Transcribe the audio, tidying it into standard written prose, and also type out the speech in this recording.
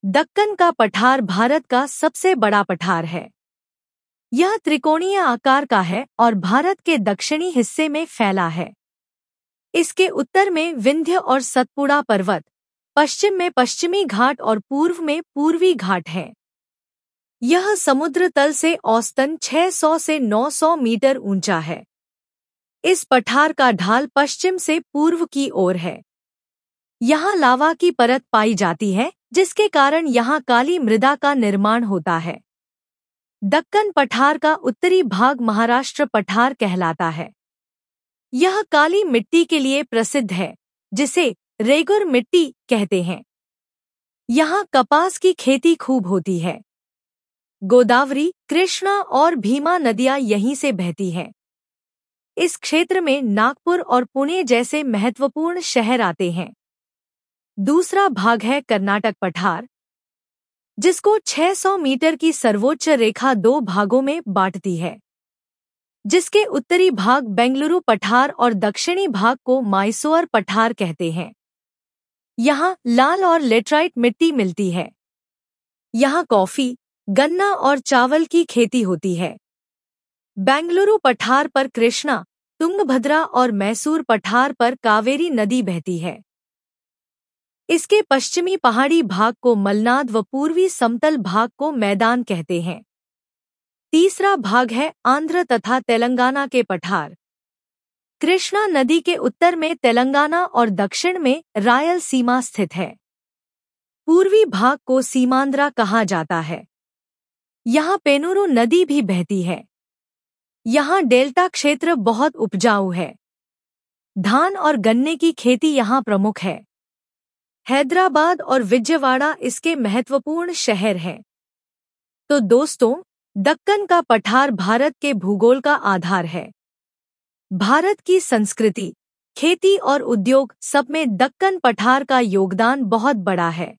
दक्कन का पठार भारत का सबसे बड़ा पठार है। यह त्रिकोणीय आकार का है और भारत के दक्षिणी हिस्से में फैला है। इसके उत्तर में विंध्य और सतपुड़ा पर्वत, पश्चिम में पश्चिमी घाट और पूर्व में पूर्वी घाट हैं। यह समुद्र तल से औसतन 600 से 900 मीटर ऊंचा है। इस पठार का ढाल पश्चिम से पूर्व की ओर है। यहाँ लावा की परत पाई जाती है, जिसके कारण यहाँ काली मृदा का निर्माण होता है। दक्कन पठार का उत्तरी भाग महाराष्ट्र पठार कहलाता है। यह काली मिट्टी के लिए प्रसिद्ध है, जिसे रेगुर मिट्टी कहते हैं। यहाँ कपास की खेती खूब होती है। गोदावरी, कृष्णा और भीमा नदियाँ यहीं से बहती हैं। इस क्षेत्र में नागपुर और पुणे जैसे महत्वपूर्ण शहर आते हैं। दूसरा भाग है कर्नाटक पठार, जिसको 600 मीटर की सर्वोच्च रेखा 2 भागों में बांटती है, जिसके उत्तरी भाग बेंगलुरु पठार और दक्षिणी भाग को माइसोर पठार कहते हैं। यहाँ लाल और लेटराइट मिट्टी मिलती है। यहाँ कॉफी, गन्ना और चावल की खेती होती है। बेंगलुरु पठार पर कृष्णा, तुंगभद्रा और मैसूर पठार पर कावेरी नदी बहती है। इसके पश्चिमी पहाड़ी भाग को मलनाद व पूर्वी समतल भाग को मैदान कहते हैं। तीसरा भाग है आंध्र तथा तेलंगाना के पठार। कृष्णा नदी के उत्तर में तेलंगाना और दक्षिण में रायलसीमा स्थित है। पूर्वी भाग को सीमांध्रा कहा जाता है। यहाँ पेनुरु नदी भी बहती है। यहाँ डेल्टा क्षेत्र बहुत उपजाऊ है। धान और गन्ने की खेती यहाँ प्रमुख है। हैदराबाद और विजयवाड़ा इसके महत्वपूर्ण शहर हैं। तो दोस्तों, दक्कन का पठार भारत के भूगोल का आधार है। भारत की संस्कृति, खेती और उद्योग सब में दक्कन पठार का योगदान बहुत बड़ा है।